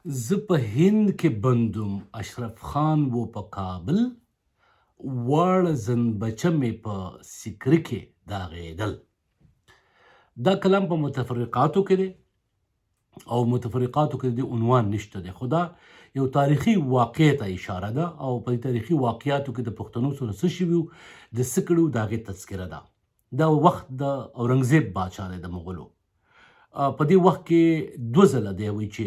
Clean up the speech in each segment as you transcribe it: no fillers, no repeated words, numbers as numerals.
زه په هند کې بندوم اشرف خان و په کابل واړه زنبچه مې په سیکره کې داغېدل. دا کلام په متفرقاتو کې دی او متفرقاتو کې د عنوان نشته دی، خو دا یو تاریخي واقع ته اشاره ده او په تاریخي واقعاتو کې د پښتنو سره څه شوي وو د څه کړي وو د هغې تذکره ده. دا وخت د اورنګزیب بادشاه دی د مغولو. په دې وخت کې دوه ځله دی وایي چې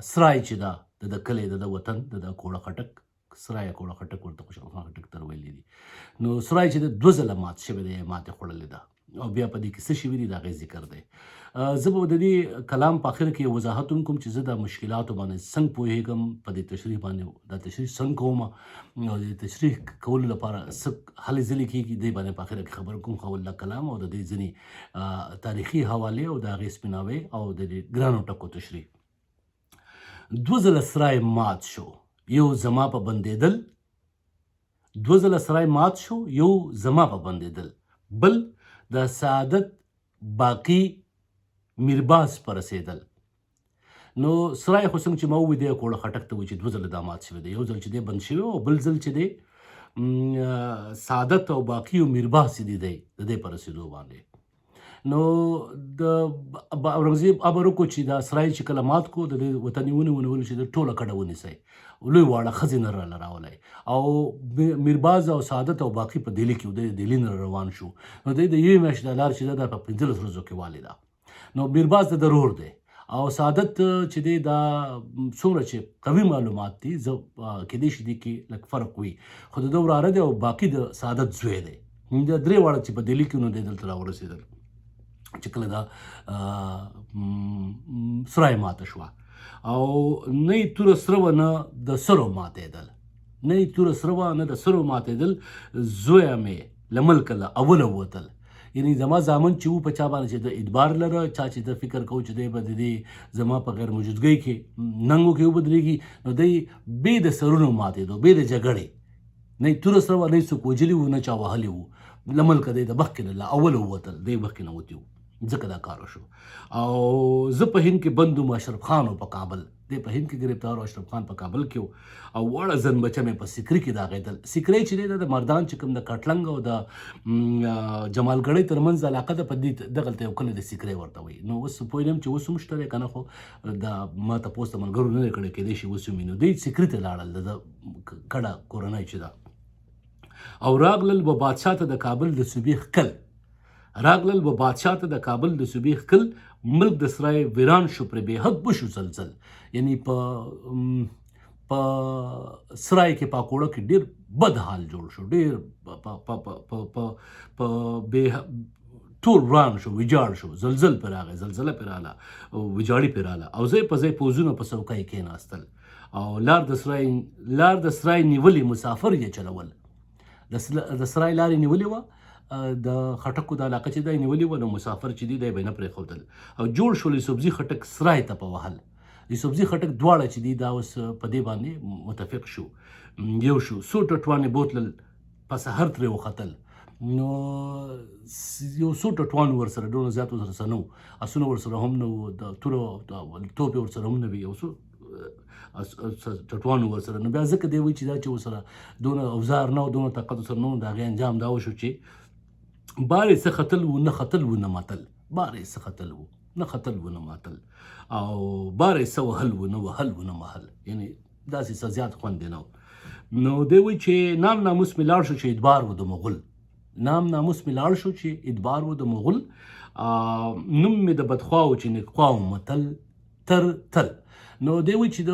سرای چې ده د کلی د وطن د کوړه خټک سرای کوړه خټک ورته خوشحال خان خټک ته ویلي دي. نو سرای چې د دوه ځله مات شوی دی، ماتې خوړلې ده او بیا په دې کې څه شوي دي د هغې ذکر دی. زه به د دې کلام په اخر کې وضاحت هم کوم چې زه د مشکلاتو باندې څنګه پوهېږم، په دې تشریح باندې دا تشریح څنګه کوم او د تشریح کولو لپاره څه هلې ځلې کېږي دې باندې په اخره کې خبر کوم. خو د کلام او د دې ځینې تاریخي حوالې او د هغې سپیناوی او د دې ګرانو ټکو تشریح. دوه ځله سرای مات شو، یو زما په بندېدل، دوه ځله سرای مات شو، یو زما په بندېدل، بل د سعادت باقی میرباز په رسېدل. نو سرای خو څنګه چې ما ووایي دی کوړه خټک ته وایي چې دوه ځله دا مات شوی دی، یو ځل چې دی بند شوی او بل ځل چې دی سعادت او باقی او میرباز چې دی د دې په رسېدو باندې. نو د اورنګزیب امر وکړو چې دا سرای چې کله مات کو د دې وطني ونې ونیولو چې د ټوله کډه ونیسئ، لوی واړه ښځې نه راله راولئ او میرباز او سعادت او باقي په دهلي کې د دهلي نه روان شو. نو د یوې میاشتې دا لار چې ده په 15 ورځو کې والې ده. نو میرباز د ضرور دی او سعادت چې دی دا څومره چې قوي معلومات دي زه کېدای شي دې کې لږ فرق وي، خو د ده وراره دی او باقي د سعادت زوی دی. دا درې واړه چې په دهلي کې نو دی دلته راورسېدل چې کله دا سرای ماته شوه او نه یې توره سره وه نه د سرو ماتېدل، نه یې توره سره وه نه د سرو ماتېدل. زویه مې له ملکه له اوله ووتل. یعنې زما زامن چې وو په چا باندې چې د اعتبار لره، چا چې د فکر کوو چې دی به د دې زما په غیر موجودګۍ کې ننګو کې وبدلېږي، نو دی بې د سرونو ماتېدو، بې د جګړې، نه یې توره سره وه، نه یې څوک وجلي وو، نه چا وهلي وو. له ملکه دی د مخکې نه له اوله ووتل، دی مخکې نه وتي وو، ځکه دا کار وشو. او زه په هند کې بند وم، اشرف خان په کابل دی په هند کې ګرفتار و، اشرف خان په کابل کې و او واړه زنبچه مې په سیکري کې داغېدل. سیکرۍ چې دی د مردان چې کوم د کټلنګ او د جمالګړۍ ترمنځ علاقه ده، په دې دغلته یو کلی د سیکرۍ ورته وایي. نو اوس پوهېدم چې اوس هم شته دی که نه، خو دا ما تپوس د ملګرو نه دی کړی، کېدای شي اوس هم وي. نو دوی سیکري ته لاړل، د کډه کورنۍ چې ده، او راغلل به بادشاه ته د کابل د صوبې ښکل، راغلل به بادشاه ته د کابل د صوبې ښکل. ملک د سرای ویران شو، پرې بې حد وشو زلزل. یعنی په سرای کې پاکوړه کې ډېر بد حال جوړ شو، ډېر ټول وران شو، ویجاړ شو، زلزل پرې راغی، زلزله پرې راغله، ویجاړي پرې راغله او ځای په ځای پوځونه په څوکۍ کېناستل او لار د سرای نیولې مسافر یې چلول. د سرای لارې نیولې وه، د خټکو د علاقه چې دی نیولې وه، نو مسافر چې دی دی به یې نه پرېښودل او جوړ شول یوسفزي خټک سرای ته په وهل. یوسفزي خټک دواړه چې دي دا اوس په دې باندې متفق شو، یو شو. څو ټټوانې بوتلل، په سحر ترې وختل، نو یو څو ټټوان ورسره، ډېرو زیات ورسره څه نه وو، اسونه ورسره هم نه وو، د تورو توپې ورسره هم نه وي، یو څو ټټوانو ورسره. نو بیا ځکه دی وایي چې دا چې ورسره دونه اوزار نه و، دونه طاقت ورسره نه و، د هغې انجام دا وشو چې بار یې څه ختل وو، نه ختل وو نه ماتل، بار یې څه ختل وو، نه ختل وو نه ماتل، او بار یې څه وهل وو، نه وهل وو نه مهل، یعنې داسې څه زیات خوند یې نه و. نو دی وایي چې نام ناموس مې لاړ شو چې اعتبار و د مغول، نام ناموس مې لاړ شو چې اعتبار و د مغول، نوم مې د بدخواو چې نیکخواو متل تر تل. نو دی وایي چې د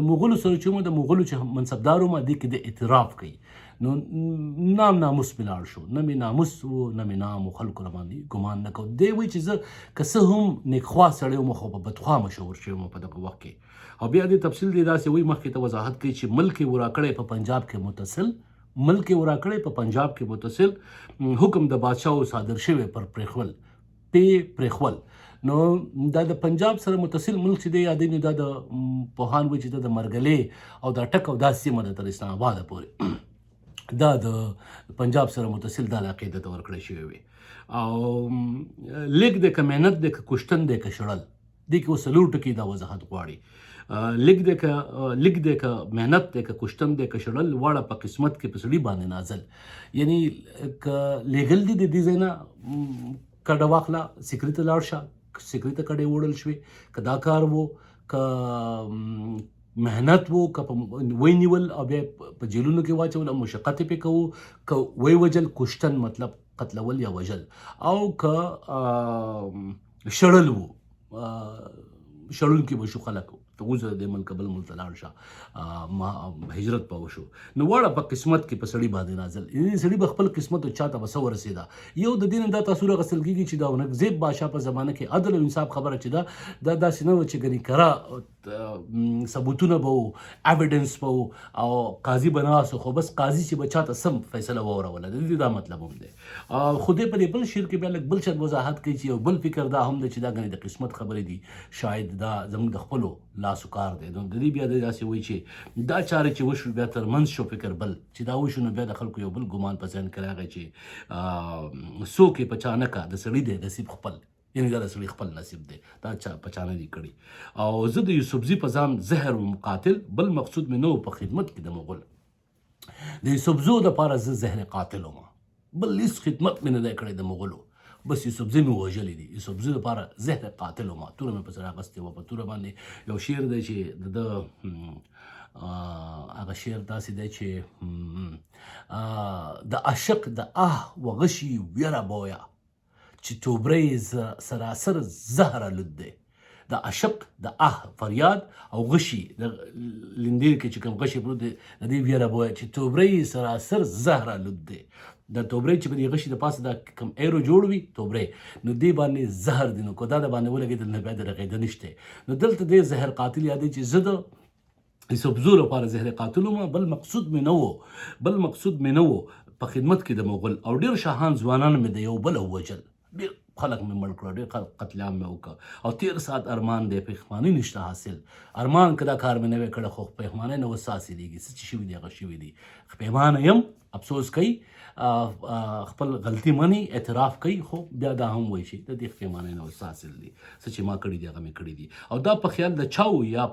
مغولو سره چې د مغولو چې منصبدار وم دې کې د اعتراف کوي. نو نام ناموس مې لاړ شو، نه مې ناموس و نه مې نام و، خلکو راباندې ګمان نه کوو. دی وایي چې زه که څه هم نیکخوا سړی وم خو په بدخوا مشهور شوی وم په دغه وخت کې. او بیا دې تفصیل دی داسې وایي مخکې ته وضاحت کوي چې ملک یې ورا کړی په پنجاب کې متصل، ملک یې ورا کړی په پنجاب کې متصل، حکم د بادشاه صادر شوی پر پرېښول. نو دا د پنجاب سره متصل ملک چې دی یادوي، نو دا د پوهان وایي چې دا د مرګلې او دا ټک او دا سیمه ده تر اسلام آباده پورې، دا د پنجاب سره متصل دا علاقې ده ته ورکړی شوی وي. او لیک دی که محنت دی که کشتن دی که شړل، دې کې اوس څلور ټکي دا وضاحت غواړي لیک دی که محنت دی که کشتن دی که شړل واړه په قسمت کې په سړي باندې نازل یعنی که لیږل دي د دې ځای نه کډه واخله سیکري ته لاړ شه سیکري ته کډې وړل شوې که دا کار و که محنت وو که وی نیول او بیا په جیلونو کې واچول او مشقت یې پې کوو که وی وجل کشتن مطلب قتلول یا وژل او که شړل وو شړونکي به شو خلک ته وځه د ملک بل ملک ته لاړ شه هجرت به وشو نو واړه په قسمت کې په سړي باندې نازل یعنې سړي به خپل قسمت چاته به څه ورسېده یو د دې نه دا تاثر اخیستل کېږي چې دا اورنګزیب بادشاه په زمانه کې عدل او انصاف خبره چې دا داسې نه وه چې ګنې کره ثبوتونه به وو ایویډنس به وو او قاضي به ناست خو بس قاضي چې به چاته سم فیصله واوروله د دې دا مطلب هم دی خو دې په دې بل شعر کې بیا لږ بل شاید وضاحت کوي چې یو بل فکر دا هم دی چې دا ګنې د قسمت خبرې دي شاید دا زموږ د خپلو لاسو کار دی نو د دې بیا داسې وایي چې دا چارې چې وشو بیا ترمنځ شو فکر بل چې دا وشو نو بیا د خلکو یو بل ګمان په ذهن کې راغی چې څوک یې په چا نه کا د سړي دی نصیب خپل یعنې دا د سړي خپل نصیب دی دا چا په چا نه دي کړي او زه د یوسفزي په ځان زهر و مقاتل بل مقصود مې نه و په خدمت کې د مغول د یوسفزو دپاره زه زهر قاتل وم بل هېڅ خدمت مې نه دی کړی د مغولو بس یوسفزي مې وژلي دي یوسفزي دپاره زهر قاتل وم توره مې په سر اخیستې وه په توره باندې یو شعر دی چې د هغه شعر داسې دی چې د عاشق د و غشي ویره بویه چې توبره سراسر زهر آلود دی د عاشق د فریاد او غشي د لندیر کې چې کوم غشي پروت دی د دې ویره بویه چې توبره سراسر زهر آلود دی د توبرې چې په دې غشي د پاسه دا کوم ایرو جوړ وي توبرې نو دې باندې زهر دی نو که دا د باندې ولګېدل نو بیا د رغېده نشته نو دلته دې زهر قاتل یادوي چې زه د یوسفزو لپاره زهر قاتل وم بل مقصود مې نه و په خدمت کې د مغول او ډېر شاهان ځوانان مې د یو بل ووژل ډېر خلک مې مړ کړه ډېر خلک قتلعام مې وکړه او 13 ساعت ارمان دی پښیماني نشته حاصل ارمان که دا کار مې نه وی کړی خو پښیمانۍ نه اوس حاصلېږي څه چې شوي دي هغه شوي دي پښیمانه یم افسوس کوي خپل غلطي مني اعتراف کوي خو بیا دا هم وایي چې د دې پښیمانۍ نه اوس حاصل دي څه چې ما کړي دي هغه مې کړي دي او دا په خیال د چا یا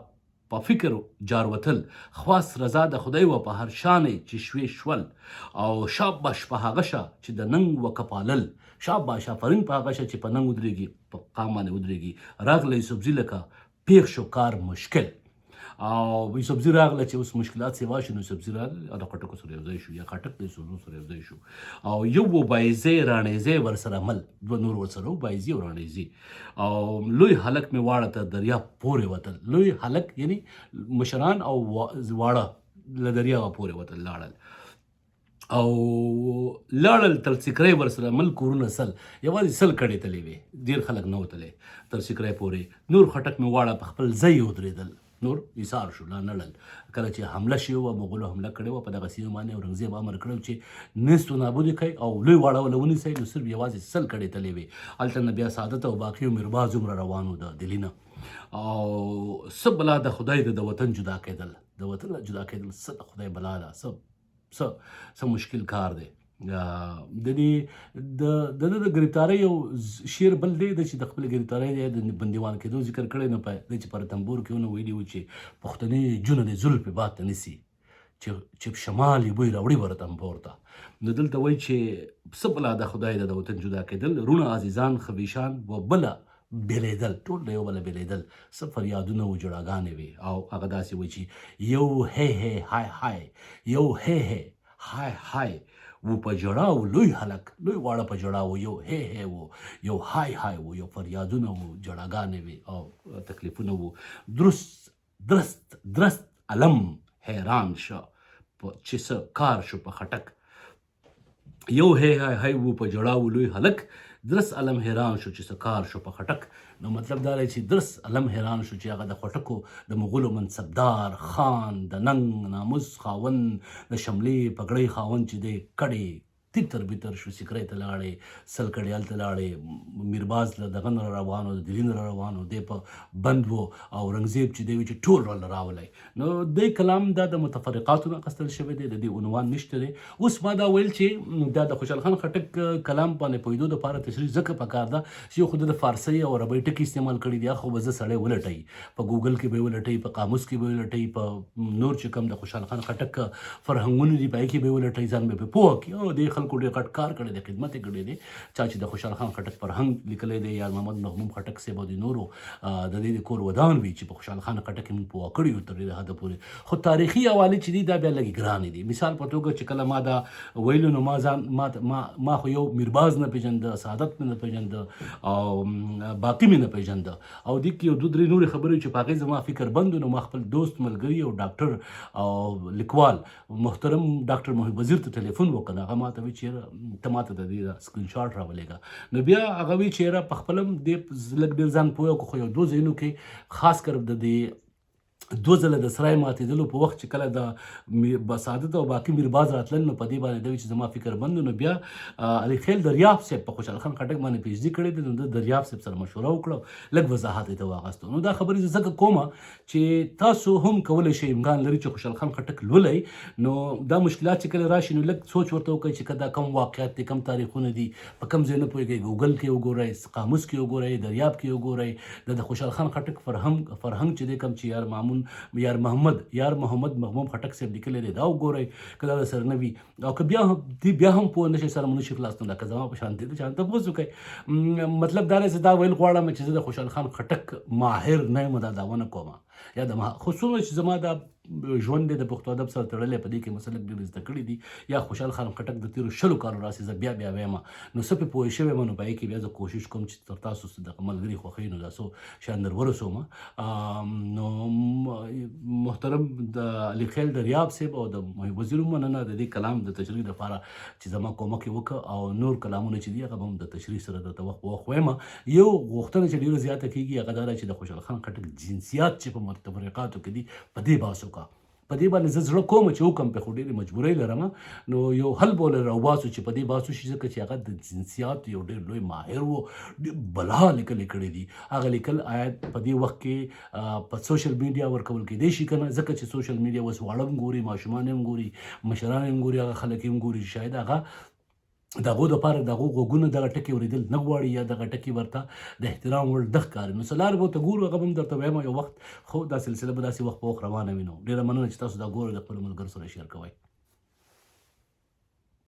په فکر جاروتل خواست رضا د خدای و په هر شانې چې شوې شول او شاباش په هغه شه چې د ننګ و کپالل شاباش آفرین په هغه شه چې په ننګ ودرېږي په قام باندې ودرېږي راغلی یوسفزي لکه پیښ شو کار مشکل او یوسفزي راغله چې اوس مشکلات سیوا شو نو یوسفزي راغله د خټکو سره یو ځای شو یا خټک د یوسفزو سره یو ځای شو او یو وبایزی راڼیزی ورسره مل دوه نور ورسره وبایزي او راڼیزي او لوی هلک مې واړه ته دریا پورې وتل لوی هلک یعنی مشران او واړه له دریابه پورې وتل لاړل او لاړل تر سیکری ورسره مل کورونه سل یوازې سل کړې تلې وې ډېر خلک نه وتلی تر سیکری پورې نور خټک مې واړه په خپل ځای ودرېدل نور ایثار شو لا نړل کله چې حمله شوې وه مغولو حمله کړې وه په دغه سیمه باندې اورنګزیب امر کړی چې نیست و نابود یې کوي او لوی واړه ونیسئ نو صرف یوازې سل کړې تلې وې هلته نه بیا سعادت او باقي او میرباز هومره روان و د دلي نه او څه بلا د خدای د وطن جدا کېدل د وطن جدا کېدل څه د خدای بلا ده څه مشکل کار دی د دې د ګرفتارۍ یو شعر بل دی چې د خپل ګرفتارۍ د بندیوان کېدو ذکر کړی نو په چې پر تنبور کې ونه ویلي و چې پښتنې جونه د زلفې باد ته نیسي چې شمال یې بوی راوړي ور تنبور ته نو دلته وایي چې څه بلا د خدای د وطن جدا کېدل رونه عزیزان خبیشان و بله بېلېدل ټول د یو بله بېلېدل څه فریادونه و جړاګانې وې او هغه داسې وایي چې یو هی های های یو هی های های و په جړاو لوی هلک لوی واړه په جړاو یو هی و یو های های و یو فریادونه و جړاګانې وې او تکلیفونه و درست علم حیران شه چې څه کار شو په خټک یو هی های و په جړاو لوی هلک درست علم حیران شو چې څه کار شو په خټک نو مطلب دا دی چې درست علم حیران شو چې هغه د خټکو د مغولو منصبدار خان د ننګ ناموس خاوند د شملې پګړۍ خاوند چې دی کډې تیتر بیتر شو سیکرۍ ته لاړې سلکړیال ته لاړې میرباز له دغه نه روانو د دلي نه روانو دی په بند و او رنګزیب چې دی وي چې ټول را راولی نو دی کلام دا د متفرقاتو نه اخیستل شوی دی د دې عنوان نشته دی. اوس ما دا ویل چې دا د خوشحال خان خټک کلام باندې پوهېدو دپاره تشریح ځکه پکار ده چې یو خو د فارسي او عربۍ ټکي استعمال کړي دي خو به زه سړی ولټوي په ګوګل کې به یې ولټوي په قاموس کې به یې ولټوي په نور چې کوم د خوشحال خان خټک فرهنګونه دي په هغې کې به یې ولټوي ځان به پرې پوه کړي او دې خلکو ډېر غټ کار کړی دی خدمت یې کړی دی چا چې د خوشحال خان خټک فرهنګ لیکلی دی یار محمد مغموم خټک صاحب او د نورو د دې د کور ودان وي چې په خوشحال خان خټک یې موږ پوه کړي یو تر ډېره حده پورې خو تاریخي حوالې چې دي دا بیا لږې ګرانې دي. مثال په توګه چې کله ما دا ویلو نو ما ځان ما خو یو میرباز نه پېژنده سعادت مې نه پېژنده او باقي مې نه پېژنده او دې کې یو دوه درې نورې خبرې چې په هغې زما فکر بند نو ما خپل دوست ملګري او ډاکټر او لیکوال محترم ډاکټر محب وزیر ته ټلیفون وکړ هغه ما ته وایي چې ته ما ته د دې سکرین شاټ راولېږه نو بیا هغه وایي چې یاره په خپله دې لږ ډېر ځان پوه کړو خو یو دوه ځایونو کې خاص کر د دې دوه ځله د سرای ماتېدلو په وخت چې کله د سعادت او باقي میرباز راتلل نو په دې باندې دوی چې زما فکر بند نو بیا علي خیل دریاب صاحب په خوشحال خان خټک باندې پی ایچ ډي کړی دی نو د دریاب صاحب سره مشوره وکړه لږ وضاحت یې ته واخیستو نو دا خبرې زه ځکه کومه چې تاسو هم کولی شئ امکان لري چې خوشحال خان خټک لولی نو دا مشکلات چې کله راشي نو لږ سوچ ورته وکړئ چې دا کم واقعیت دي کم تاریخونه دي په کم ځای نه پوهېږئ ګوګل کې وګورئ قاموس کې وګورئ دریاب کې وګورئ د خوشحال خان خټک فرهنګ چې دی کم چې یار محمد مغموم خټک صاحب لیکلی دی دا وګورئ که دا سره نه وي او که بیا هم پوه نه شئ سره مو نه شي خلاص نو لکه زما په شان دی د چا تپوس وکړئ مطلب دا دی چې دا ویل غواړم چې زه د خوشحال خان خټک ماهر نه یم دا دعوه نه کومه یا د خصوصا چې زما دا ژوند دی د پښتو ادب سره تړلی په دې کې مثلا ډېر زده کړي دي یا خوشحال خان خټک د تېرو 20 کالو راسې زه بیا وایم نو څه پرې پوه شوی یم نو په هغې کې بیا زه کوشش کوم چې تر تاسو دغه ملګري خوښوي نو دا څو شیان در ورسوم نو محترم د علي خیل دریاب صاحب او د محب وزیر مننه د دې کلام د تشریح لپاره چې زما کومک یې وکړه او نور کلامونه چې دي هغه به هم د تشریح سره درته وخت په وخت وایم. یو غوښتنه چې ډېره زیاته کېږي هغه دا ده چې د خوشحال خان خټک جنسیات چې په متفرقاتو کې دي په دې بحث وکړه په دې باندې زه زړه کوم چې وکړم پرې خو ډېرې مجبورۍ لرم نو یو حل به ولې راوباسو چې په دې بحث وشي ځکه چې هغه د جنسیاتو یو ډېر لوی ماهر و ډېر بلا لیکل یې کړي دي هغه لیکل آیا په دې وخت کې په سوشل میډیا ورکول کېدی شي که نه ځکه چې سوشل میډیا اوس واړه هم ګوري ماشومان هم ګوري مشران هم ګوري هغه خلک هم ګوري شاید هغه د هغو دپاره د هغو غوږونه دغه ټکي اورېدل نه غواړي یا دغه ټکي ورته د احترام وړ نه ښکاري نو څه لارې به ورته ګورو هغه به هم درته وایم یو وخت خو دا سلسله به داسې وخت په وخت روانه وي نو ډېره مننه چې تاسو دا ګورئ د خپلو ملګرو سره شیر کوئ.